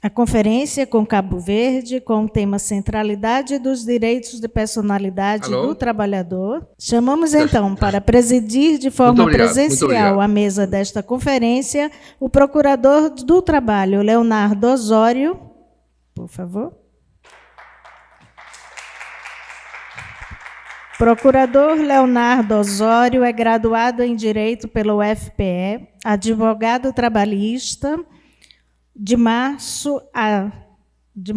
A conferência com Cabo Verde, com o tema Centralidade dos Direitos de Personalidade do Trabalhador. Chamamos, então, para presidir de forma presencial a mesa desta conferência, o Procurador do Trabalho, Leonardo Osório. Por favor. Procurador Leonardo Osório é graduado em Direito pelo UFPE, advogado trabalhista, de março de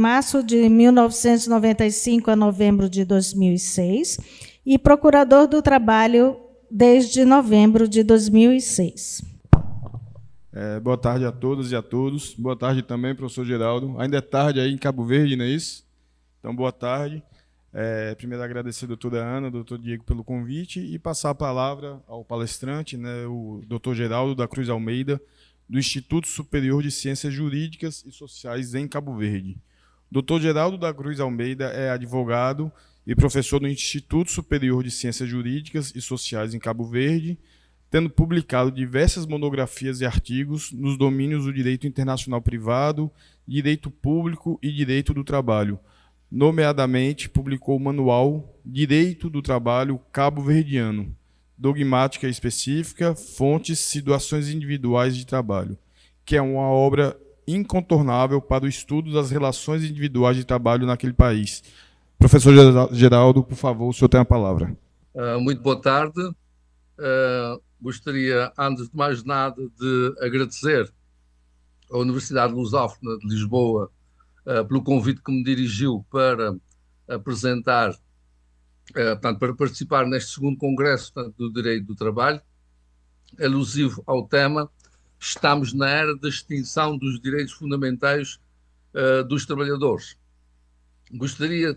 1995 a novembro de 2006 e procurador do trabalho desde novembro de 2006. Boa tarde a todas e a todos. Boa tarde também, professor Geraldo. Ainda é tarde aí em Cabo Verde, não é isso? Então, boa tarde. Primeiro, agradecer a doutora Ana, ao doutor Diego pelo convite e passar a palavra ao palestrante, né, o doutor Geraldo da Cruz Almeida, do Instituto Superior de Ciências Jurídicas e Sociais em Cabo Verde. O Dr. Geraldo da Cruz Almeida é advogado e professor do Instituto Superior de Ciências Jurídicas e Sociais em Cabo Verde, tendo publicado diversas monografias e artigos nos domínios do direito internacional privado, direito público e direito do trabalho. Nomeadamente, publicou o manual Direito do Trabalho Cabo-Verdiano, Dogmática Específica, Fontes, Situações Individuais de Trabalho, que é uma obra incontornável para o estudo das relações individuais de trabalho naquele país. Professor Geraldo, por favor, o senhor tem a palavra. Muito boa tarde. Gostaria, antes de mais nada, de agradecer à Universidade Lusófona de Lisboa pelo convite que me dirigiu para apresentar, portanto, para participar neste segundo congresso, portanto, do Direito do Trabalho, alusivo ao tema Estamos na era da extinção dos direitos fundamentais dos trabalhadores. Gostaria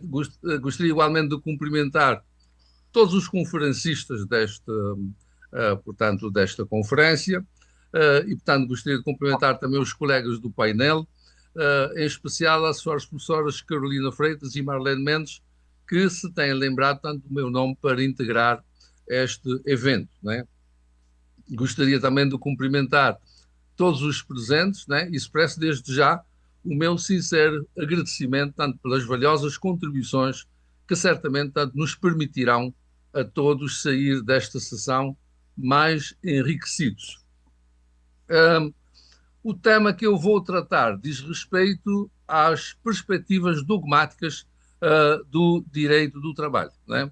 igualmente de cumprimentar todos os conferencistas portanto, desta conferência e, portanto, gostaria de cumprimentar também os colegas do painel, em especial as senhoras professoras Carolina Freitas e Marlene Mendes, que se têm lembrado tanto do meu nome para integrar este evento, né? Gostaria também de cumprimentar todos os presentes, né? E expresso desde já o meu sincero agradecimento tanto pelas valiosas contribuições que certamente tanto nos permitirão a todos sair desta sessão mais enriquecidos. O tema que eu vou tratar diz respeito às perspectivas dogmáticas do direito do trabalho, né?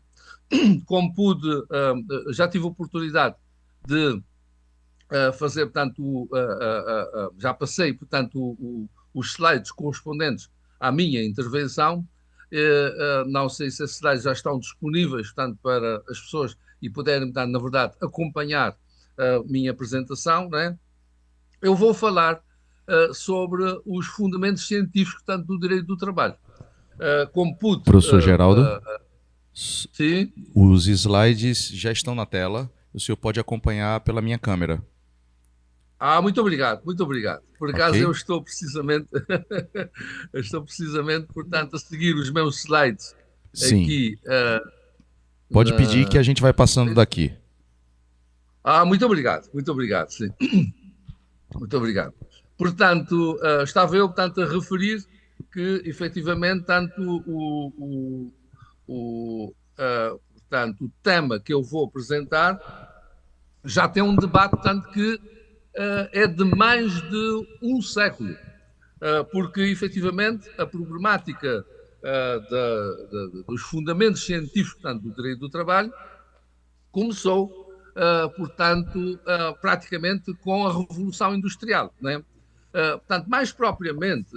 Como pude, já tive a oportunidade de fazer, portanto, já passei, portanto, os slides correspondentes à minha intervenção. Não sei se esses slides já estão disponíveis, portanto, para as pessoas e puderem, portanto, na verdade, acompanhar a minha apresentação, né? Eu vou falar sobre os fundamentos científicos, portanto, do direito do trabalho. Como pude... Professor Geraldo, sim? Os slides já estão na tela, o senhor pode acompanhar pela minha câmera. Muito obrigado, muito obrigado. Por acaso Okay. eu estou precisamente, portanto, a seguir os meus slides. Sim. Aqui. Pode pedir que a gente vai passando daqui. Muito obrigado, sim. Muito obrigado. Portanto, estava eu, portanto, a referir que, efetivamente, tanto portanto, o tema que eu vou apresentar já tem um debate, tanto que é de mais de um século, porque, efetivamente, a problemática dos fundamentos científicos, portanto, do direito do trabalho começou, portanto, praticamente com a Revolução Industrial, né? Portanto, mais propriamente,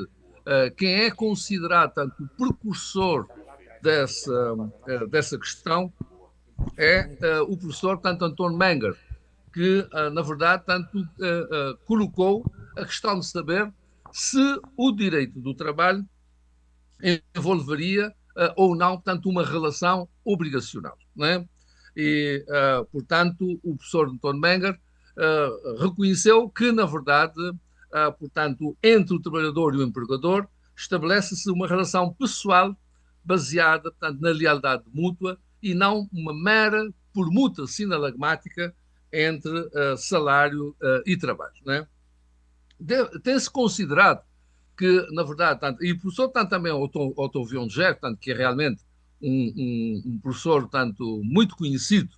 quem é considerado, tanto, o precursor dessa questão é o professor, tanto, António Menger, que, na verdade, tanto, colocou a questão de saber se o direito do trabalho envolveria ou não, portanto, uma relação obrigacional, não é? E, portanto, o professor António Menger reconheceu que, na verdade, portanto, entre o trabalhador e o empregador estabelece-se uma relação pessoal baseada, portanto, na lealdade mútua e não uma mera permuta sinalagmática entre salário e trabalho, não é? Tem-se considerado que, na verdade, e o professor também Otto Vion-Geer, que é realmente um professor muito conhecido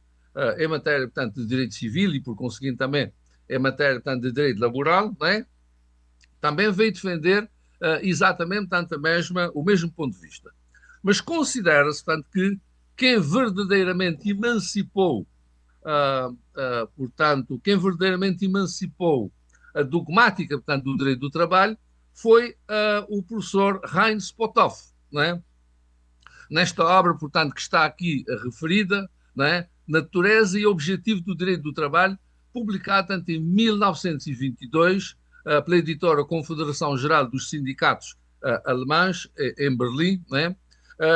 em matéria de direito civil e, por conseguinte, também em matéria de direito laboral, não é? Também veio defender exatamente o mesmo ponto de vista. Mas considera-se que quem verdadeiramente emancipou, quem verdadeiramente emancipou a dogmática do direito do trabalho foi o professor Heinz Potthoff, não é? Nesta obra, portanto, que está aqui referida, não é? Natureza e Objetivo do Direito do Trabalho, publicada em 1922 pela editora Confederação Geral dos Sindicatos Alemães, em Berlim, não é?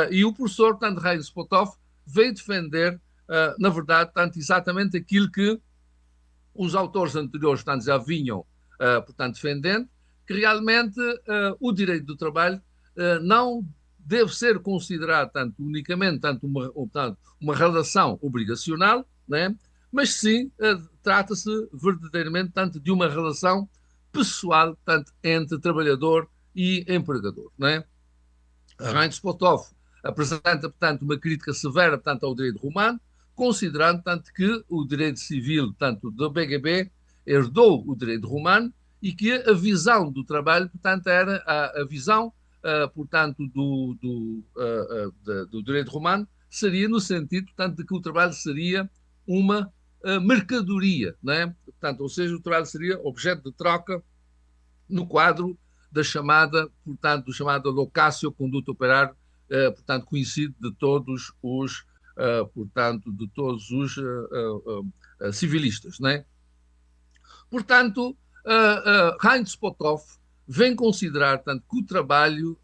E o professor Heinz Potthoff veio defender, na verdade, exatamente aquilo que os autores anteriores já vinham defendendo, que realmente o direito do trabalho não deve ser considerado unicamente uma relação obrigacional, né? Mas sim trata-se verdadeiramente de uma relação pessoal entre trabalhador e empregador, né? Heinz Potthoff apresenta, uma crítica severa, ao direito romano, considerando, que o direito civil, do BGB, herdou o direito romano e que a visão do trabalho, era a visão, do direito romano, seria no sentido, de que o trabalho seria uma mercadoria, não é? Ou seja, o trabalho seria objeto de troca no quadro da chamada, do chamado locatio conduto operário, conhecido de todos os, civilistas, não é? Portanto, Heinz Potthoff vem considerar, que o trabalho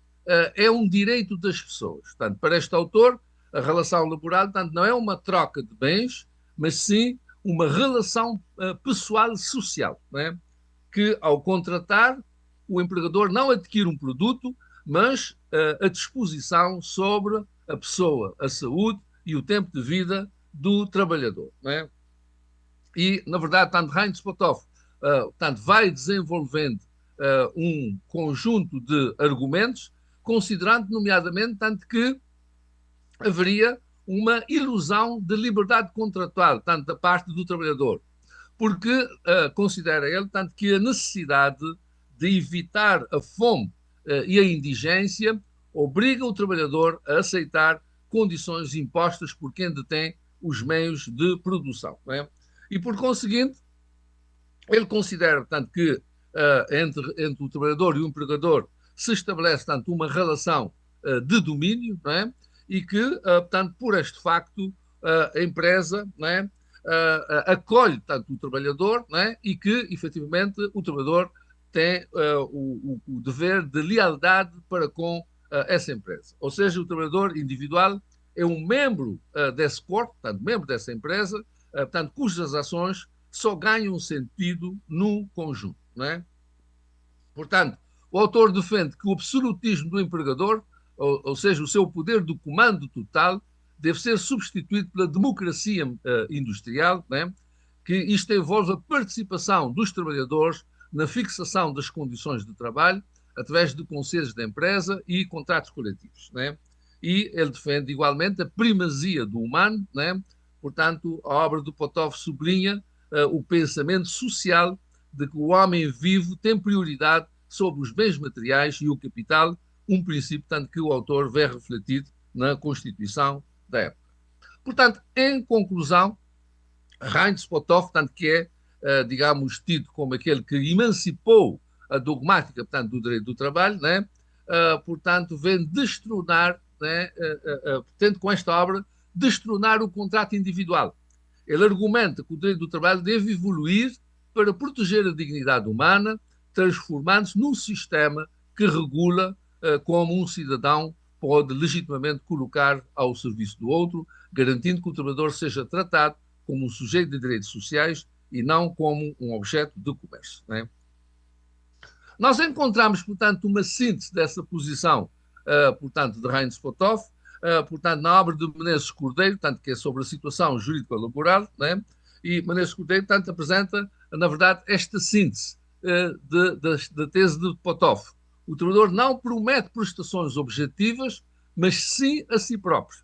é um direito das pessoas. Para este autor, a relação laboral, não é uma troca de bens, mas sim uma relação pessoal social, não é? Que, ao contratar, o empregador não adquire um produto, mas a disposição sobre a pessoa, a saúde e o tempo de vida do trabalhador, não é? E, na verdade, Heinz Potthoff vai desenvolvendo um conjunto de argumentos, considerando, nomeadamente, que haveria uma ilusão de liberdade contratual, da parte do trabalhador, porque considera ele, que a necessidade de evitar a fome e a indigência obriga o trabalhador a aceitar condições impostas por quem detém os meios de produção, não é? E, por conseguinte, ele considera, que entre o trabalhador e o empregador se estabelece, uma relação de domínio, não é? E que, por este facto, a empresa, não é? Acolhe, o trabalhador, não é? E que, efetivamente, o trabalhador tem o dever de lealdade para com essa empresa. Ou seja, o trabalhador individual é um membro desse corpo, membro dessa empresa, cujas ações só ganham sentido no conjunto, não é? Portanto, o autor defende que o absolutismo do empregador, ou seja, o seu poder do comando total, deve ser substituído pela democracia industrial, não é? Que isto envolve a participação dos trabalhadores na fixação das condições de trabalho através de conselhos da empresa e contratos coletivos, não é? E ele defende igualmente a primazia do humano, não é? Portanto, a obra do Potthoff sublinha o pensamento social de que o homem vivo tem prioridade sobre os bens materiais e o capital, um princípio que o autor vê refletido na Constituição da época. Portanto, em conclusão, Heinz Potthoff, que é, digamos, tido como aquele que emancipou a dogmática, do direito do trabalho, né? Portanto, vem destronar, né? Tendo com esta obra, destronar o contrato individual. Ele argumenta que o direito do trabalho deve evoluir para proteger a dignidade humana, transformando-se num sistema que regula como um cidadão pode legitimamente colocar ao serviço do outro, garantindo que o trabalhador seja tratado como um sujeito de direitos sociais e não como um objeto de comércio, né? Nós encontramos, portanto, uma síntese dessa posição, portanto, de Heinz Potthoff, portanto, na obra de Menezes Cordeiro, que é sobre a situação jurídico-laboral, né? E Menezes Cordeiro, apresenta, na verdade, esta síntese da tese de Potthoff. o trabalhador não promete prestações objetivas, mas sim a si próprio.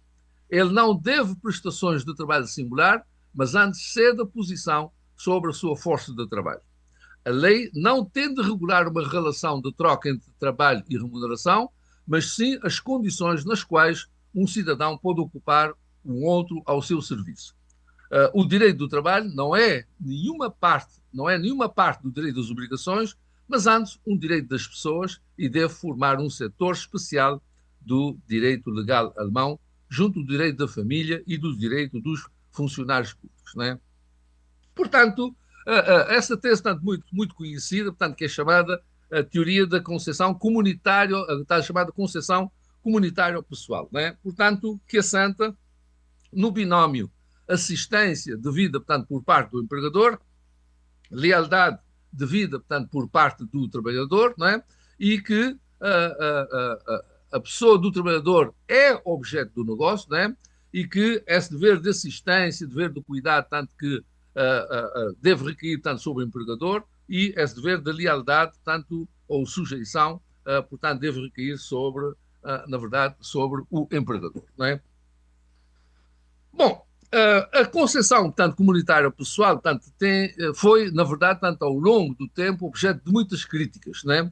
Ele não deve prestações de trabalho singular, mas antes cede a posição sobre a sua força de trabalho. A lei não tem de regular uma relação de troca entre trabalho e remuneração, mas sim as condições nas quais um cidadão pode ocupar um outro ao seu serviço. O direito do trabalho não é nenhuma parte do direito das obrigações, mas antes um direito das pessoas e deve formar um setor especial do direito legal alemão, junto do direito da família e do direito dos funcionários públicos, não é? Portanto, essa tese, portanto, muito conhecida, portanto, que é chamada a teoria da concessão comunitária, está chamada concessão comunitária pessoal, não é? Portanto, que assenta no binómio assistência devida, portanto, por parte do empregador, lealdade devida, portanto, por parte do trabalhador, não é? E que a pessoa do trabalhador é objeto do negócio, não é? E que esse dever de assistência, dever de cuidado, tanto que deve recair tanto sobre o empregador, e esse dever de lealdade, tanto ou sujeição, portanto, deve recair sobre, na verdade, sobre o empregador, não é? Bom, a concessão, portanto, comunitária pessoal, portanto, foi, na verdade, tanto ao longo do tempo, objeto de muitas críticas, não é?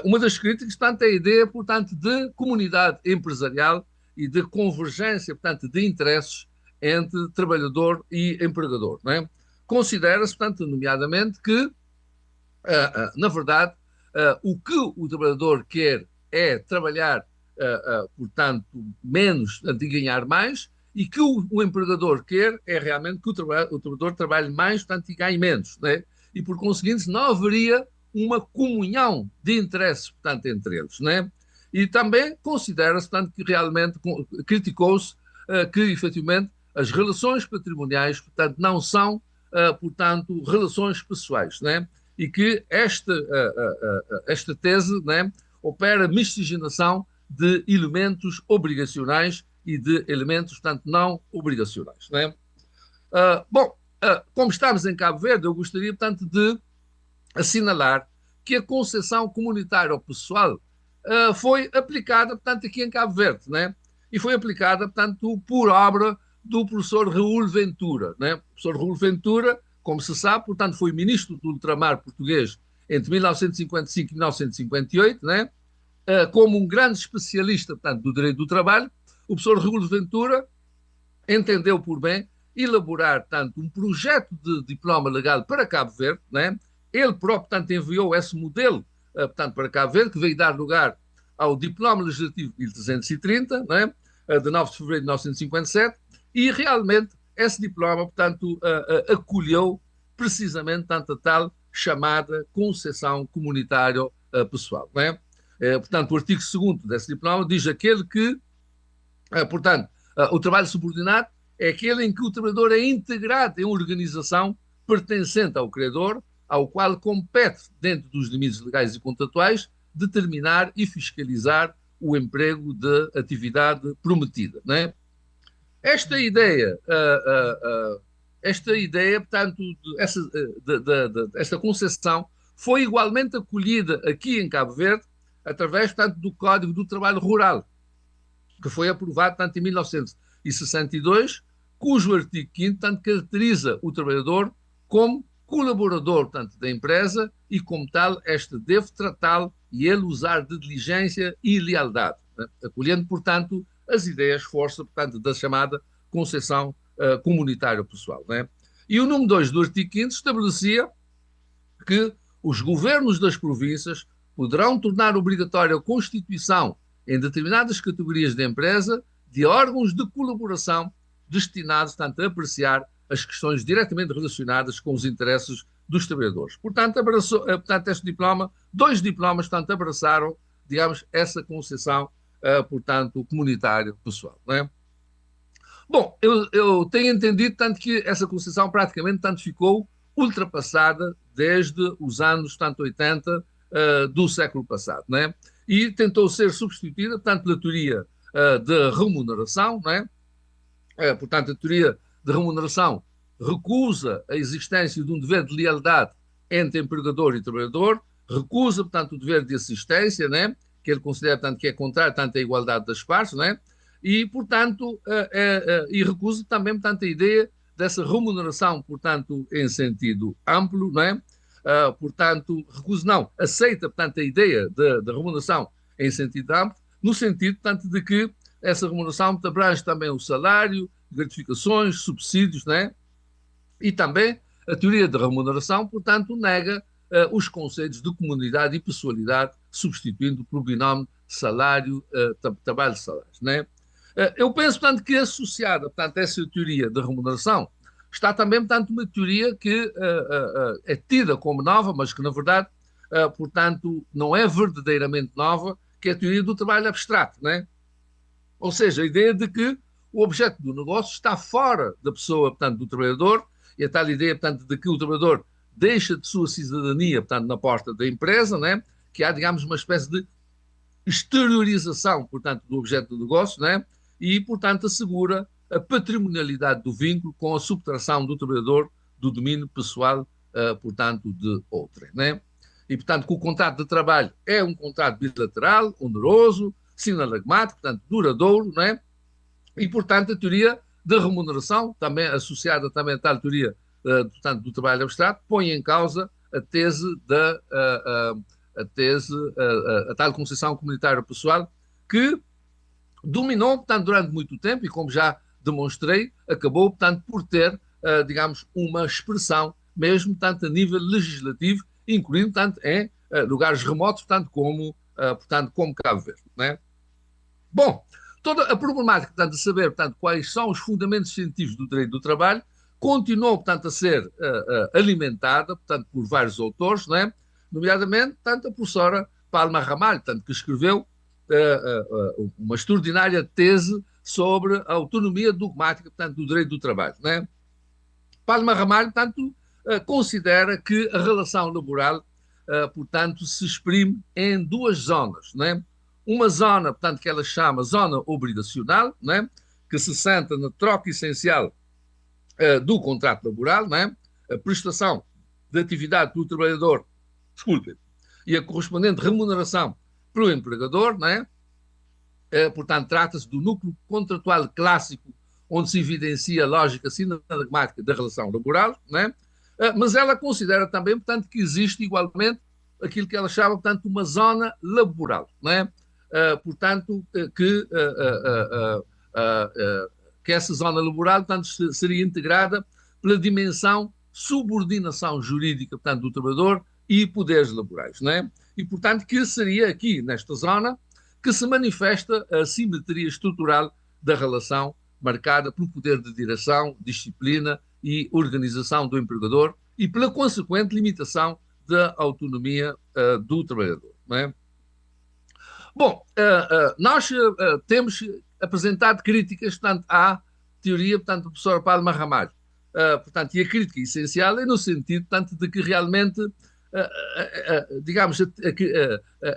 Uma das críticas, portanto, é a ideia, portanto, de comunidade empresarial e de convergência, portanto, de interesses entre trabalhador e empregador, não é? Considera-se, portanto, nomeadamente que, na verdade, o que o trabalhador quer é trabalhar, portanto, menos, portanto, e ganhar mais, e que o empregador quer é realmente que o trabalhador trabalhe mais, portanto, e ganhe menos, não é? E, por conseguinte, não haveria uma comunhão de interesses, portanto, entre eles, não é? E também considera-se, portanto, que realmente criticou-se que, efetivamente, as relações patrimoniais, portanto, não são, portanto, relações pessoais, não é? E que esta tese, não é, opera miscigenação de elementos obrigacionais e de elementos, portanto, não obrigacionais, não é? Como estamos em Cabo Verde, eu gostaria, portanto, de assinalar que a concessão comunitária ao pessoal foi aplicada, portanto, aqui em Cabo Verde, né? E foi aplicada, portanto, por obra do professor Raul Ventura, né? O professor Raul Ventura, como se sabe, portanto, foi ministro do ultramar português entre 1955 e 1958, né? Como um grande especialista, portanto, do direito do trabalho, o professor Raul Ventura entendeu por bem elaborar, portanto, um projeto de diploma legal para Cabo Verde, né? Ele próprio, portanto, enviou esse modelo, portanto, para Cabo Verde, que veio dar lugar ao Diploma Legislativo 1330, né, de 9 de fevereiro de 1957, e realmente esse diploma, portanto, acolheu precisamente, tanto a tal chamada concessão comunitária pessoal, né? Portanto, o artigo 2º desse diploma diz aquele que, portanto, o trabalho subordinado é aquele em que o trabalhador é integrado em uma organização pertencente ao credor, ao qual compete, dentro dos limites legais e contratuais, determinar e fiscalizar o emprego de atividade prometida, não é? Esta ideia, portanto, esta concessão foi igualmente acolhida aqui em Cabo Verde, através, portanto, do Código do Trabalho Rural, que foi aprovado, portanto, em 1962, cujo artigo 5º, portanto, caracteriza o trabalhador como colaborador, portanto, da empresa e, como tal, esta deve tratá-lo e ele usar de diligência e lealdade, né? Acolhendo, portanto, as ideias força, portanto, da chamada concessão comunitária pessoal, né? E o número 2 do artigo 5º estabelecia que os governos das províncias poderão tornar obrigatória a constituição em determinadas categorias de empresa de órgãos de colaboração destinados, tanto a apreciar as questões diretamente relacionadas com os interesses dos trabalhadores. Portanto, este diploma, 2 diplomas, portanto, abraçaram, digamos, essa concessão, portanto, comunitária pessoal, não é? Bom, eu tenho entendido, tanto que essa concessão praticamente, tanto ficou ultrapassada desde os anos, tanto 80 do século passado, não é? E tentou ser substituída, portanto, pela teoria de remuneração, não é? Portanto, a teoria de remuneração recusa a existência de um dever de lealdade entre empregador e trabalhador, recusa, portanto, o dever de assistência, né? Que ele considera, portanto, que é contrário, tanto à igualdade das partes, né? E, portanto, e recusa também, portanto, a ideia dessa remuneração, portanto, em sentido amplo, não é? Portanto, recusa não, aceita, portanto, a ideia da remuneração em sentido amplo, no sentido, portanto, de que essa remuneração abrange também o salário, gratificações, subsídios, né? E também a teoria da remuneração, portanto, nega os conceitos de comunidade e pessoalidade, substituindo por binómio salário, trabalho de salários, né? Eu penso, portanto, que associada, portanto, a essa teoria da remuneração, está também, portanto, uma teoria que é tida como nova, mas que, na verdade, portanto, não é verdadeiramente nova, que é a teoria do trabalho abstrato, né? Ou seja, a ideia de que o objeto do negócio está fora da pessoa, portanto, do trabalhador, e a tal ideia, portanto, de que o trabalhador deixa de sua cidadania, portanto, na porta da empresa, né? Que há, digamos, uma espécie de exteriorização, portanto, do objeto do negócio, né? E, portanto, assegura a patrimonialidade do vínculo com a subtração do trabalhador do domínio pessoal, portanto, de outrem, né? E, portanto, que o contrato de trabalho é um contrato bilateral, oneroso, sinalagmático, portanto, duradouro, né? E, portanto, a teoria da remuneração, também associada também à tal teoria, portanto, do trabalho abstrato, põe em causa a tese a tal concepção comunitária pessoal que dominou, portanto, durante muito tempo e, como já demonstrei, acabou, portanto, por ter, digamos, uma expressão mesmo, tanto a nível legislativo, incluindo, tanto em lugares remotos, portanto, como Cabo Verde, né? Bom, toda a problemática, portanto, de saber, portanto, quais são os fundamentos científicos do direito do trabalho continuou, portanto, a ser alimentada, portanto, por vários autores, né? Nomeadamente, tanto a professora Palma Ramalho, tanto que escreveu uma extraordinária tese sobre a autonomia dogmática, portanto, do direito do trabalho, né? Palma Ramalho, portanto, considera que a relação laboral, portanto, se exprime em duas zonas, né? Uma zona, portanto, que ela chama zona obrigacional, né? Que se senta na troca essencial do contrato laboral, né? A prestação de atividade pelo trabalhador, desculpe, e a correspondente remuneração pelo empregador, né? Portanto, trata-se do núcleo contratual clássico, onde se evidencia a lógica sinalagmática da relação laboral, né? Mas ela considera também, portanto, que existe igualmente aquilo que ela chama, portanto, uma zona laboral, né? Portanto, que essa zona laboral, portanto, seria integrada pela dimensão subordinação jurídica, portanto, do trabalhador e poderes laborais, né? E, portanto, que seria aqui, nesta zona, que se manifesta a simetria estrutural da relação marcada pelo poder de direção, disciplina e organização do empregador e pela consequente limitação da autonomia do trabalhador, não é? Bom, nós temos apresentado críticas, portanto, à teoria, portanto, do professor Palma Ramalho. Portanto, e a crítica essencial é no sentido, portanto, de que realmente, digamos,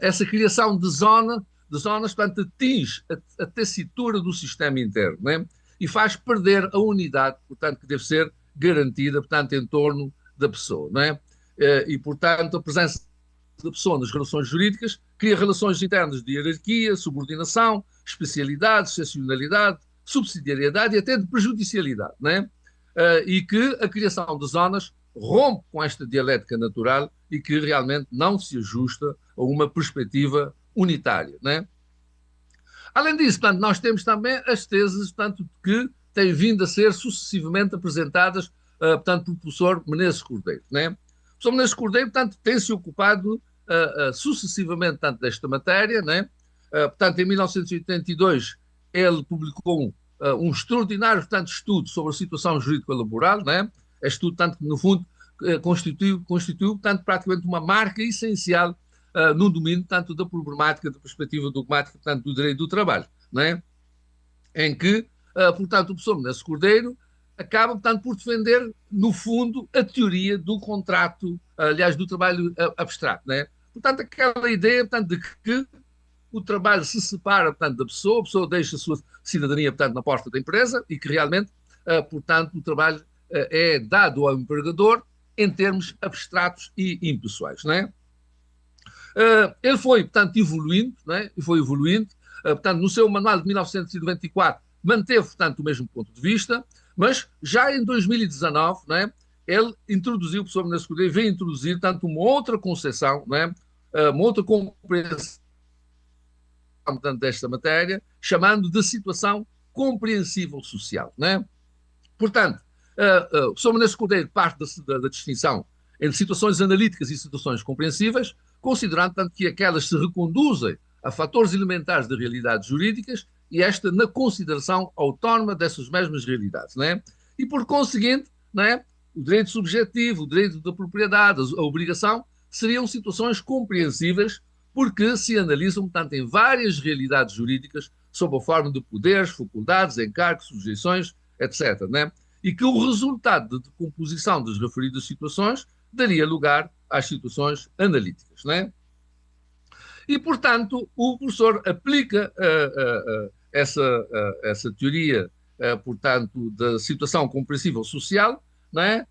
essa criação de zonas, portanto, atinge a tessitura do sistema interno, né? E faz perder a unidade, portanto, que deve ser garantida, portanto, em torno da pessoa, né? E, portanto, a presença da pessoa nas relações jurídicas cria relações internas de hierarquia, subordinação, especialidade, excepcionalidade, subsidiariedade e até de prejudicialidade, né? E que a criação de zonas rompe com esta dialética natural e que realmente não se ajusta a uma perspectiva unitária, né? Além disso, portanto, nós temos também as teses, portanto, que têm vindo a ser sucessivamente apresentadas, portanto, pelo professor Menezes Cordeiro, né? O professor Menezes Cordeiro, portanto, tem-se ocupado sucessivamente, portanto, desta matéria, né? Portanto, em 1982, ele publicou um extraordinário, portanto, estudo sobre a situação jurídico-laboral, né? É estudo, tanto que, no fundo, constituiu, portanto, praticamente uma marca essencial no domínio, tanto da problemática, da perspectiva dogmática, portanto, do direito do trabalho, né? Em que, portanto, o professor Menezes Cordeiro acaba, portanto, por defender, no fundo, a teoria do contrato, aliás, do trabalho abstrato, né? Portanto, aquela ideia, portanto, de que o trabalho se separa, portanto, da pessoa, a pessoa deixa a sua cidadania, portanto, na porta da empresa e que realmente, portanto, o trabalho é dado ao empregador em termos abstratos e impessoais, não é? Ele foi, portanto, evoluindo, não é? E foi evoluindo. Portanto, no seu manual de 1994, manteve, portanto, o mesmo ponto de vista, mas já em 2019, não é? Ele introduziu, o professor Menezes Cordeiro veio introduzir, tanto uma outra concepção, não é? Uma outra compreensão, portanto, desta matéria, chamando de situação compreensível social, não é? Portanto, o professor Menezes Cordeiro parte da distinção entre situações analíticas e situações compreensíveis, considerando, tanto, que aquelas se reconduzem a fatores elementares de realidades jurídicas e esta na consideração autónoma dessas mesmas realidades, não é? E, por conseguinte, não é? O direito subjetivo, o direito da propriedade, a obrigação, seriam situações compreensíveis porque se analisam, portanto, em várias realidades jurídicas sob a forma de poderes, faculdades, encargos, sujeições, etc., não é? E que o resultado de composição das referidas situações daria lugar às situações analíticas, não é? E, portanto, o professor aplica essa teoria, portanto, da situação compreensível social, não é?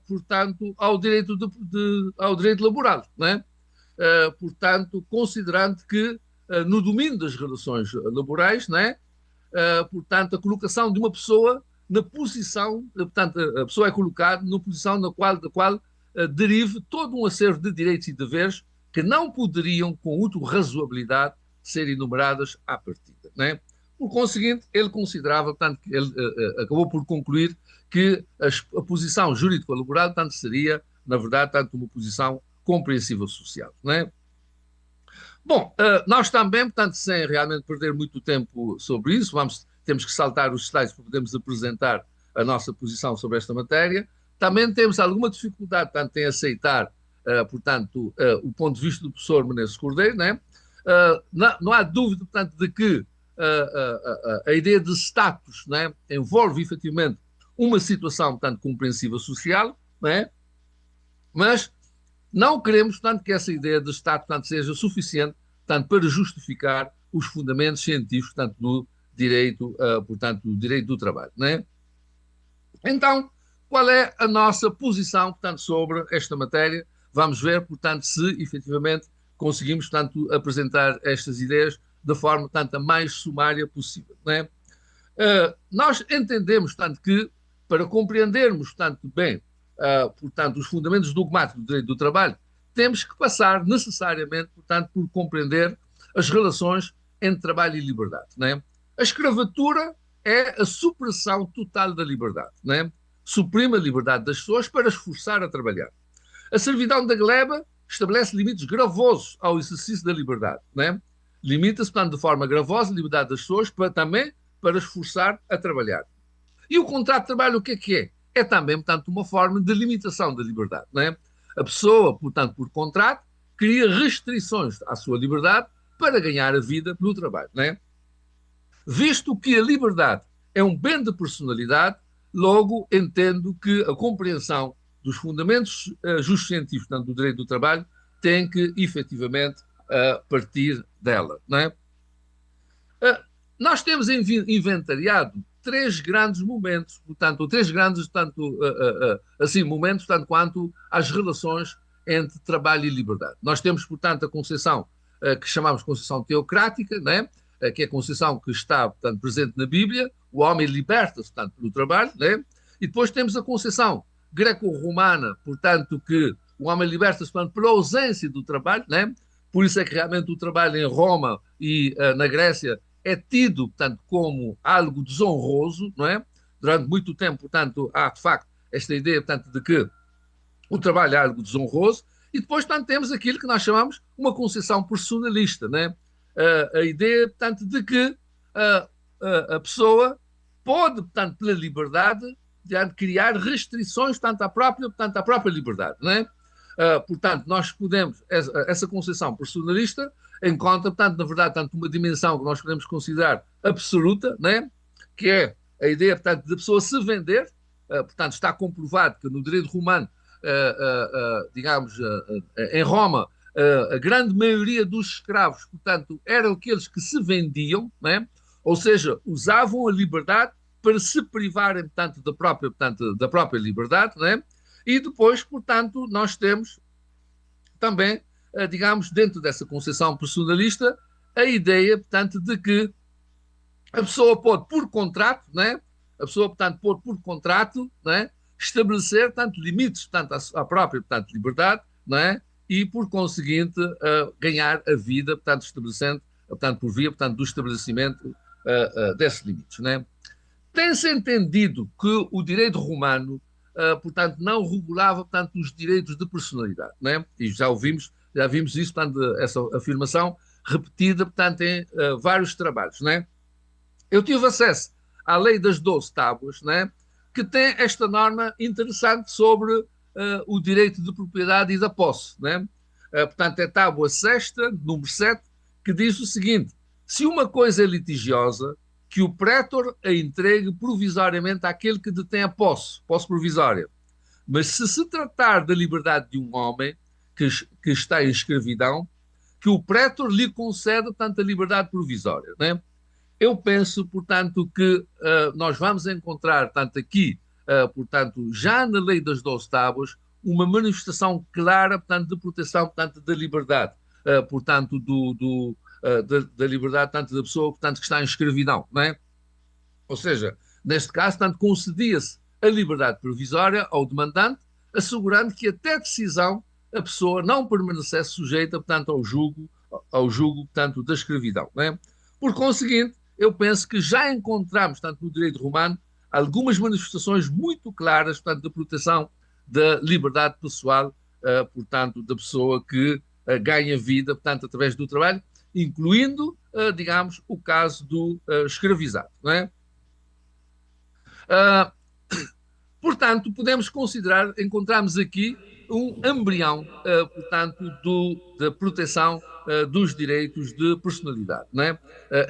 Portanto, ao direito laboral, não é? Portanto, considerando que no domínio das relações laborais, não é? Portanto, a colocação de uma pessoa na posição, portanto, a pessoa é colocada na posição da qual derive todo um acervo de direitos e deveres que não poderiam, com útil razoabilidade, ser enumeradas à partida, não é? Por conseguinte, ele considerava, portanto, que ele acabou por concluir que a posição jurídico-laboral, tanto seria, na verdade, tanto uma posição compreensível social, não é? Bom, nós também, portanto, sem realmente perder muito tempo sobre isso, temos que saltar os slides para podermos apresentar a nossa posição sobre esta matéria. Também temos alguma dificuldade, portanto, em aceitar, portanto, o ponto de vista do professor Menezes Cordeiro, né? Não há dúvida, portanto, de que a ideia de status, né, envolve efetivamente uma situação, portanto, compreensível social, né? Mas não queremos, portanto, que essa ideia de status, portanto, seja suficiente, portanto, para justificar os fundamentos científicos, portanto, do direito, portanto, do direito do trabalho, né? Então, qual é a nossa posição, portanto, sobre esta matéria? Vamos ver, portanto, se efetivamente conseguimos, portanto, apresentar estas ideias da forma, portanto, a mais sumária possível, não é? Nós entendemos, portanto, que para compreendermos, portanto, bem, portanto, os fundamentos dogmáticos do direito do trabalho, temos que passar necessariamente, portanto, por compreender as relações entre trabalho e liberdade, não é? A escravatura é a supressão total da liberdade, não é? Suprime a liberdade das pessoas para as forçar a trabalhar. A servidão da gleba estabelece limites gravosos ao exercício da liberdade, não é? Limita-se, portanto, de forma gravosa a liberdade das pessoas também para as forçar a trabalhar. E o contrato de trabalho o que é? É também, portanto, uma forma de limitação da liberdade, não é? A pessoa, portanto, por contrato, cria restrições à sua liberdade para ganhar a vida pelo trabalho, não é? Visto que a liberdade é um bem de personalidade, logo entendo que a compreensão dos fundamentos justos científicos, portanto, do direito do trabalho, tem que, efetivamente, partir dela, não é? Nós temos inventariado três grandes momentos, portanto, assim, momentos, tanto quanto às relações entre trabalho e liberdade. Nós temos, portanto, a concepção que chamamos de concepção teocrática, né? Que é a concepção que está, portanto, presente na Bíblia, o homem liberta-se, portanto, pelo trabalho, né? E depois temos a concepção greco-romana, portanto, que o homem liberta-se, portanto, pela ausência do trabalho, né? Por isso é que realmente o trabalho em Roma e na Grécia é tido, portanto, como algo desonroso, não é? Durante muito tempo, portanto, há, de facto, esta ideia, portanto, de que o trabalho é algo desonroso, e depois, portanto, temos aquilo que nós chamamos uma concepção personalista, não é? A ideia, portanto, de que a pessoa pode, portanto, pela liberdade, criar restrições, portanto, à própria liberdade, não é? Portanto, nós podemos, essa concepção personalista encontra, portanto, na verdade, tanto uma dimensão que nós podemos considerar absoluta, né? Que é a ideia, portanto, da pessoa se vender. Portanto, está comprovado que no direito romano, digamos, em Roma, a grande maioria dos escravos, portanto, eram aqueles que se vendiam, né? Ou seja, usavam a liberdade para se privarem, portanto, da própria liberdade, né? E depois, portanto, nós temos também digamos, dentro dessa concepção personalista, a ideia, portanto, de que a pessoa pode, por contrato, né? A pessoa, portanto, pode, por contrato, né? Estabelecer, portanto, limites, portanto, à própria, portanto, liberdade, né? E, por conseguinte, ganhar a vida, portanto, estabelecendo, portanto, por via, portanto, do estabelecimento desses limites, né? Tem-se entendido que o direito romano, portanto, não regulava, portanto, os direitos de personalidade, né? E já vimos isso, portanto, essa afirmação repetida, portanto, em vários trabalhos, né? Eu tive acesso à Lei das 12 Tábuas, né, que tem esta norma interessante sobre o direito de propriedade e da posse. Né? Portanto, é a tábua 6ª, número 7, que diz o seguinte: se uma coisa é litigiosa, que o prétor a entregue provisoriamente àquele que detém a posse provisória. Mas se tratar da liberdade de um homem que está em escravidão, que o prétor lhe conceda, portanto, a liberdade provisória. Né? Eu penso, portanto, que nós vamos encontrar, portanto, aqui, portanto, já na Lei das 12 Tábuas, uma manifestação clara, portanto, de proteção, portanto, da liberdade, portanto, da liberdade, portanto, da pessoa, portanto, que está em escravidão, não é? Ou seja, neste caso, portanto, concedia-se a liberdade provisória ao demandante, assegurando que até decisão a pessoa não permanecesse sujeita, portanto, ao jugo, portanto, da escravidão, não é? Por conseguinte, eu penso que já encontramos, tanto no direito romano, algumas manifestações muito claras, portanto, da proteção da liberdade pessoal, portanto, da pessoa que ganha vida, portanto, através do trabalho, incluindo, digamos, o caso do escravizado, não é? Portanto, podemos considerar, encontramos aqui um embrião, portanto, da proteção dos direitos de personalidade, não é?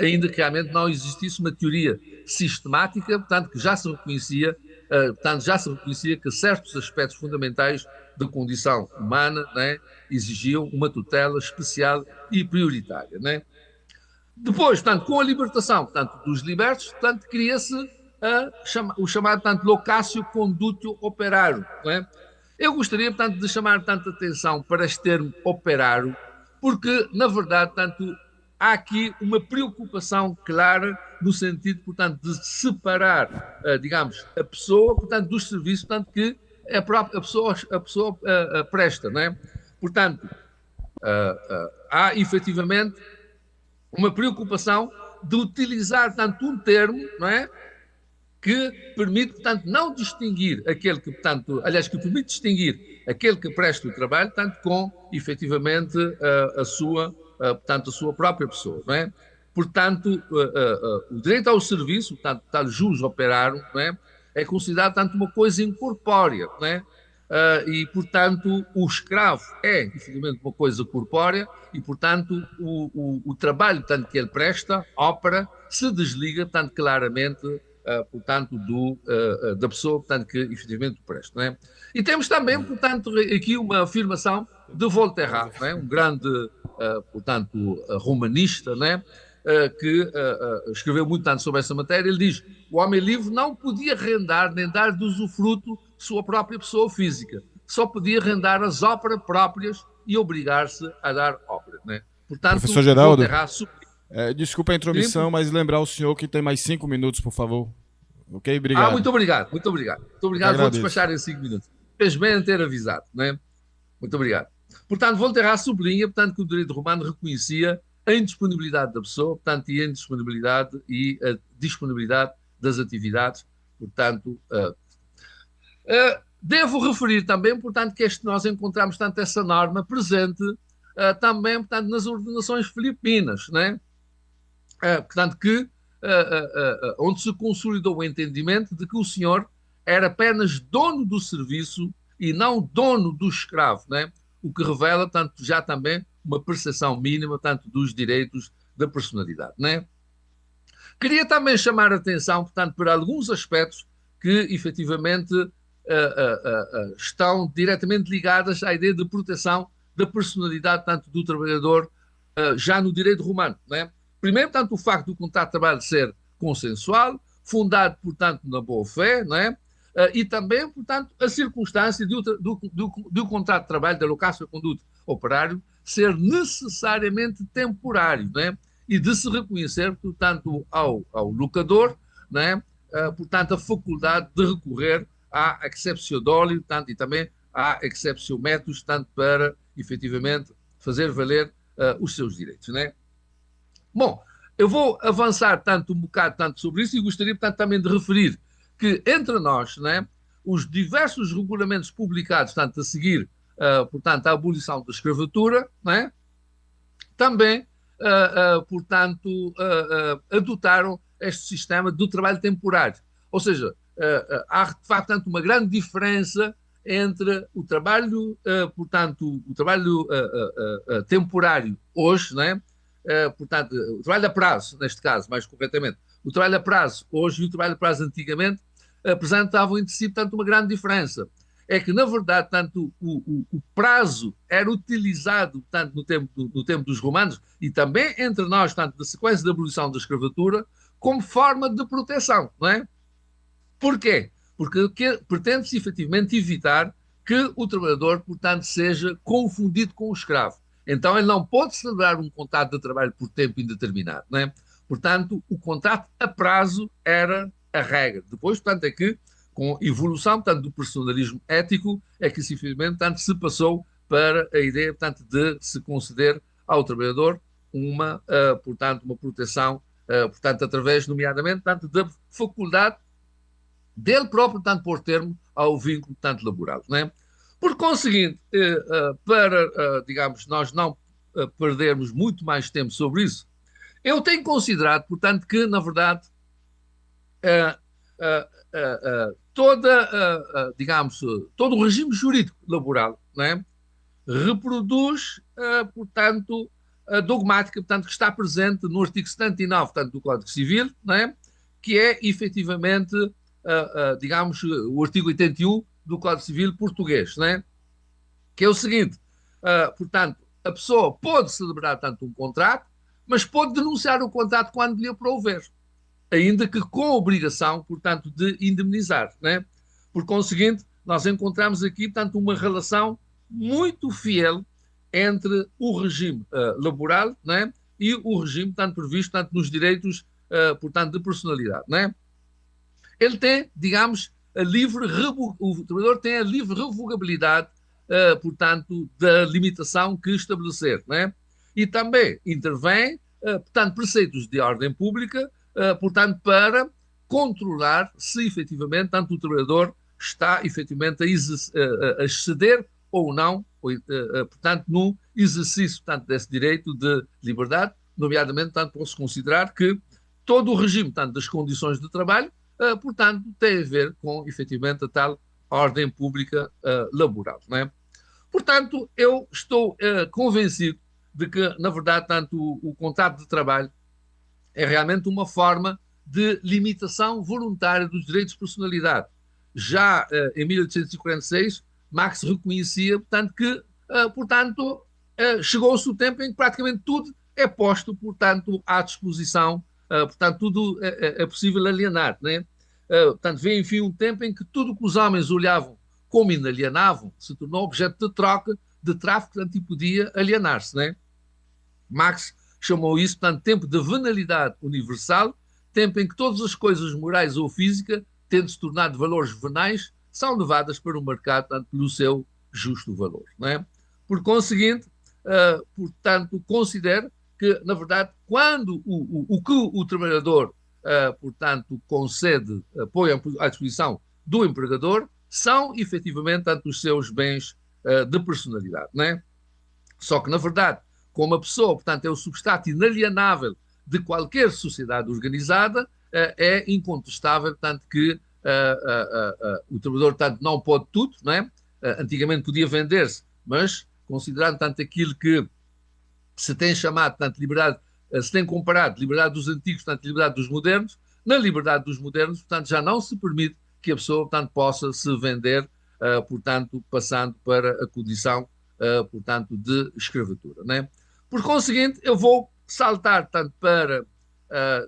Ainda que realmente não existisse uma teoria sistemática, portanto, que já se reconhecia, que certos aspectos fundamentais da condição humana, não é, exigiam uma tutela especial e prioritária, não é? Depois, portanto, com a libertação, portanto, dos libertos, portanto, cria-se o chamado, portanto, locatio condutio operarum, não é? Eu gostaria, portanto, de chamar tanta atenção para este termo operário, porque, na verdade, portanto, há aqui uma preocupação clara no sentido, portanto, de separar, digamos, a pessoa, portanto, dos serviços, portanto, que a pessoa presta, não é? Portanto, há, efetivamente, uma preocupação de utilizar, tanto um termo, não é? Que permite, portanto, não distinguir aquele que, portanto, aliás, que permite distinguir aquele que presta o trabalho, tanto com, efetivamente, portanto, a sua própria pessoa, não é? Portanto, o direito ao serviço, portanto, tal jus operarum, não é? É considerado, tanto, uma coisa incorpórea, não é? E, portanto, o escravo é, efetivamente, uma coisa corpórea e, portanto, o trabalho, portanto, que ele presta, ópera, se desliga, portanto, claramente, portanto, da pessoa, portanto, que efetivamente presta, não é? E temos também, portanto, aqui uma afirmação de Voltaire, não é? Um grande, portanto, romanista, não é? Que escreveu muito tanto sobre essa matéria. Ele diz: o homem livre não podia arrendar nem dar de usufruto sua própria pessoa física, só podia arrendar as óperas próprias e obrigar-se a dar ópera, né? Portanto, professor Geraldo, Voltaire... desculpa a intromissão, mas lembrar o senhor que tem mais 5 minutos, por favor. Ok? Obrigado. Muito obrigado. Muito obrigado. Vou despachar em 5 minutos. Fez bem em ter avisado, né? Muito obrigado. Portanto, Voltaire sublinha, portanto, que o direito romano reconhecia a indisponibilidade da pessoa, portanto, e a indisponibilidade e a disponibilidade das atividades, portanto... devo referir também, portanto, que nós encontramos, portanto, essa norma presente também, portanto, nas ordenações filipinas, né? Portanto, onde se consolidou o entendimento de que o senhor era apenas dono do serviço e não dono do escravo, né? O que revela, portanto, já também uma percepção mínima, portanto, dos direitos da personalidade, né? Queria também chamar a atenção, portanto, para alguns aspectos que, efetivamente, estão diretamente ligadas à ideia de proteção da personalidade, tanto do trabalhador, já no direito romano, né? Primeiro, portanto, o facto do contrato de trabalho ser consensual, fundado, portanto, na boa-fé, né? E também, portanto, a circunstância do contrato de trabalho, da locatio condutio operarum, ser necessariamente temporário, né? E de se reconhecer, portanto, ao locador, né? Portanto, a faculdade de recorrer à exceptio doli, portanto, e também à exceptio metus, tanto para, efetivamente, fazer valer os seus direitos, né? Bom, eu vou avançar tanto um bocado tanto sobre isso e gostaria, portanto, também de referir que entre nós, né, os diversos regulamentos publicados, tanto a seguir, portanto, a abolição da escravatura, né, também, portanto, adotaram este sistema do trabalho temporário. Ou seja, há de facto tanto uma grande diferença entre o trabalho, portanto, o trabalho temporário hoje, né? Portanto, o trabalho a prazo, neste caso, mais corretamente, o trabalho a prazo hoje e o trabalho a prazo antigamente apresentavam entre si, portanto, uma grande diferença. É que, na verdade, tanto o prazo era utilizado tanto no tempo dos romanos e também entre nós, tanto na sequência da abolição da escravatura, como forma de proteção, não é? Porquê? Porque pretende-se efetivamente evitar que o trabalhador, portanto, seja confundido com o escravo. Então, ele não pode celebrar um contrato de trabalho por tempo indeterminado, não é? Portanto, o contrato a prazo era a regra. Depois, portanto, é que, com evolução, portanto, do personalismo ético, é que, efetivamente, portanto, se passou para a ideia, portanto, de se conceder ao trabalhador portanto, uma proteção, portanto, através, nomeadamente, portanto, da faculdade dele próprio, portanto, pôr termo ao vínculo, portanto, laboral, não é? Por conseguinte, para, digamos, nós não perdermos muito mais tempo sobre isso, eu tenho considerado, portanto, que, na verdade, digamos, todo o regime jurídico laboral, não é? Reproduz, portanto, a dogmática, portanto, que está presente no artigo 79, portanto, do Código Civil, não é? Que é, efetivamente, digamos, o artigo 81 do Código Civil português, né? Que é o seguinte, portanto, a pessoa pode celebrar tanto um contrato, mas pode denunciar o contrato quando lhe aprouver, ainda que com obrigação, portanto, de indemnizar, né? Por conseguinte, nós encontramos aqui, portanto, uma relação muito fiel entre o regime laboral, né? E o regime, portanto, previsto, portanto, nos direitos, portanto, de personalidade, né? Ele tem, digamos, o trabalhador tem a livre revogabilidade, portanto, da limitação que estabelecer, né? E também intervém, portanto, preceitos de ordem pública, portanto, para controlar se efetivamente, tanto o trabalhador está efetivamente a exceder ou não, portanto, no exercício, portanto, desse direito de liberdade, nomeadamente, tanto posso considerar que todo o regime, tanto das condições de trabalho, portanto, tem a ver com, efetivamente, a tal ordem pública laboral, não é? Portanto, eu estou convencido de que, na verdade, tanto o contrato de trabalho é realmente uma forma de limitação voluntária dos direitos de personalidade. Já em 1846, Marx reconhecia, portanto, que, portanto, chegou-se o tempo em que praticamente tudo é posto, portanto, à disposição, portanto, tudo é possível alienar, né? Portanto, veio, enfim, um tempo em que tudo que os homens olhavam como inalienável se tornou objeto de troca, de tráfico, portanto, e podia alienar-se, né? Marx chamou isso, portanto, tempo de venalidade universal, tempo em que todas as coisas morais ou físicas, tendo-se tornado valores venais, são levadas para o mercado, portanto, pelo seu justo valor, não é? Por conseguinte, portanto, considero que, na verdade, quando o que o trabalhador, portanto, concede, põe à disposição do empregador, são, efetivamente, tanto os seus bens de personalidade, não é? Só que, na verdade, como a pessoa, portanto, é o substrato inalienável de qualquer sociedade organizada, é incontestável, portanto, que o trabalhador, portanto, não pode tudo, não é? Antigamente podia vender-se, mas, considerando, tanto aquilo que se tem chamado, portanto, liberdade, se tem comparado liberdade dos antigos, portanto, liberdade dos modernos, na liberdade dos modernos, portanto, já não se permite que a pessoa, portanto, possa se vender, portanto, passando para a condição, portanto, de escravatura, não é? Por conseguinte, eu vou saltar, tanto para,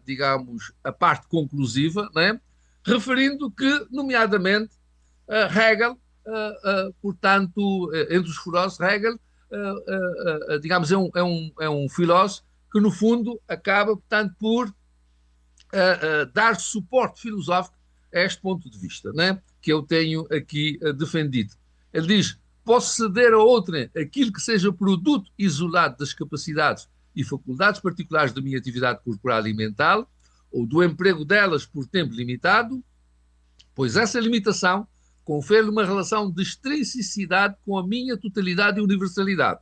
digamos, a parte conclusiva, não é? Referindo que, nomeadamente, Hegel, portanto, entre os filósofos, Hegel digamos, é um filósofo que, no fundo, acaba, portanto, por dar suporte filosófico a este ponto de vista, né, que eu tenho aqui defendido. Ele diz: posso ceder a outrem aquilo que seja produto isolado das capacidades e faculdades particulares da minha atividade corporal e mental, ou do emprego delas por tempo limitado, pois essa limitação confere uma relação de extrinsicidade com a minha totalidade e universalidade.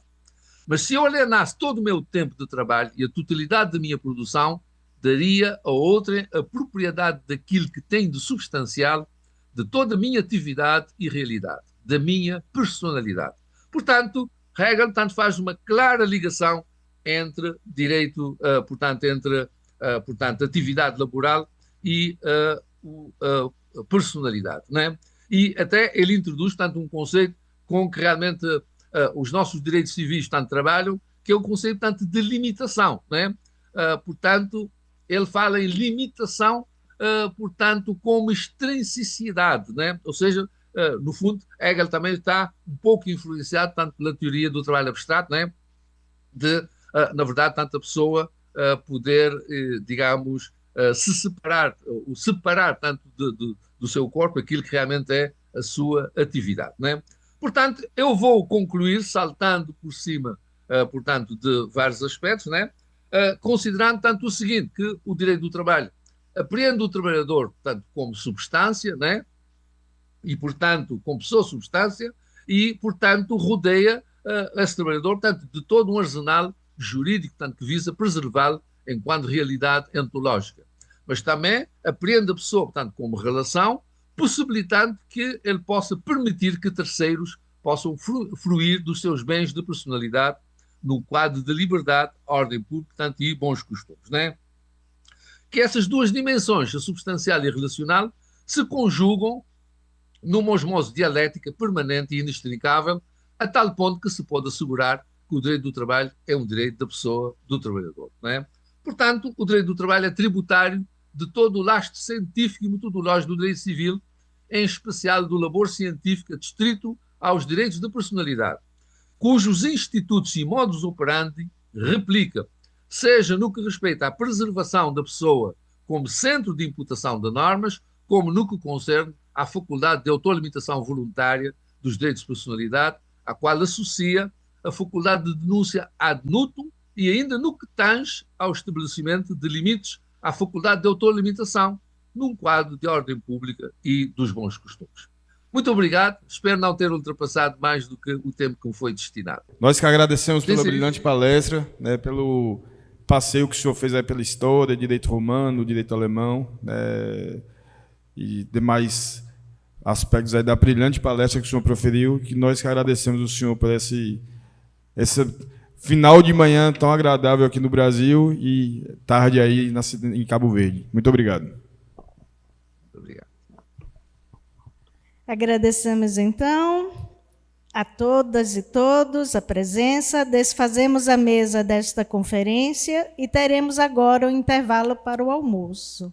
Mas se eu alienasse todo o meu tempo de trabalho e a totalidade da minha produção, daria a outrem a propriedade daquilo que tem de substancial, de toda a minha atividade e realidade, da minha personalidade. Portanto, Hegel faz uma clara ligação entre direito, portanto, atividade laboral e a personalidade, né? E até ele introduz, portanto, um conceito com que realmente os nossos direitos civis, tanto trabalham, que é o conceito, tanto de limitação, né? Portanto, ele fala em limitação, portanto, como extrinsicidade, né? Ou seja, no fundo, Hegel também está um pouco influenciado, tanto pela teoria do trabalho abstrato, né? De, na verdade, tanto a pessoa poder, digamos, se separar, ou separar tanto do seu corpo aquilo que realmente é a sua atividade, né? Portanto, eu vou concluir saltando por cima, portanto, de vários aspectos, né? Considerando, tanto o seguinte, que o direito do trabalho apreende o trabalhador, portanto, como substância, né? E, portanto, como pessoa-substância, e, portanto, rodeia esse trabalhador, portanto, de todo um arsenal jurídico, portanto, que visa preservá-lo enquanto realidade ontológica. Mas também apreende a pessoa, portanto, como relação, possibilitando que ele possa permitir que terceiros possam fruir dos seus bens de personalidade no quadro de liberdade, ordem pública, portanto, e bons costumes, né? Que essas duas dimensões, a substancial e a relacional, se conjugam numa osmose dialética permanente e inextricável, a tal ponto que se pode assegurar que o direito do trabalho é um direito da pessoa, do trabalhador, não é? Portanto, o direito do trabalho é tributário de todo o lastro científico e metodológico do direito civil, em especial do labor científico adstrito aos direitos de personalidade, cujos institutos e modus operandi replica, seja no que respeita à preservação da pessoa como centro de imputação de normas, como no que concerne à faculdade de autolimitação voluntária dos direitos de personalidade, a qual associa a faculdade de denúncia ad nutum e ainda no que tange ao estabelecimento de limites à faculdade de autolimitação num quadro de ordem pública e dos bons costumes. Muito obrigado, espero não ter ultrapassado mais do que o tempo que me foi destinado. Nós que agradecemos pela brilhante palestra, né, pelo passeio que o senhor fez aí pela história, direito romano, direito alemão, né, e demais aspectos aí da brilhante palestra que o senhor proferiu, que nós que agradecemos o senhor por esse final de manhã tão agradável aqui no Brasil e tarde aí em Cabo Verde. Muito obrigado. Muito obrigado. Agradecemos, então, a todas e todos a presença. Desfazemos a mesa desta conferência e teremos agora o intervalo para o almoço.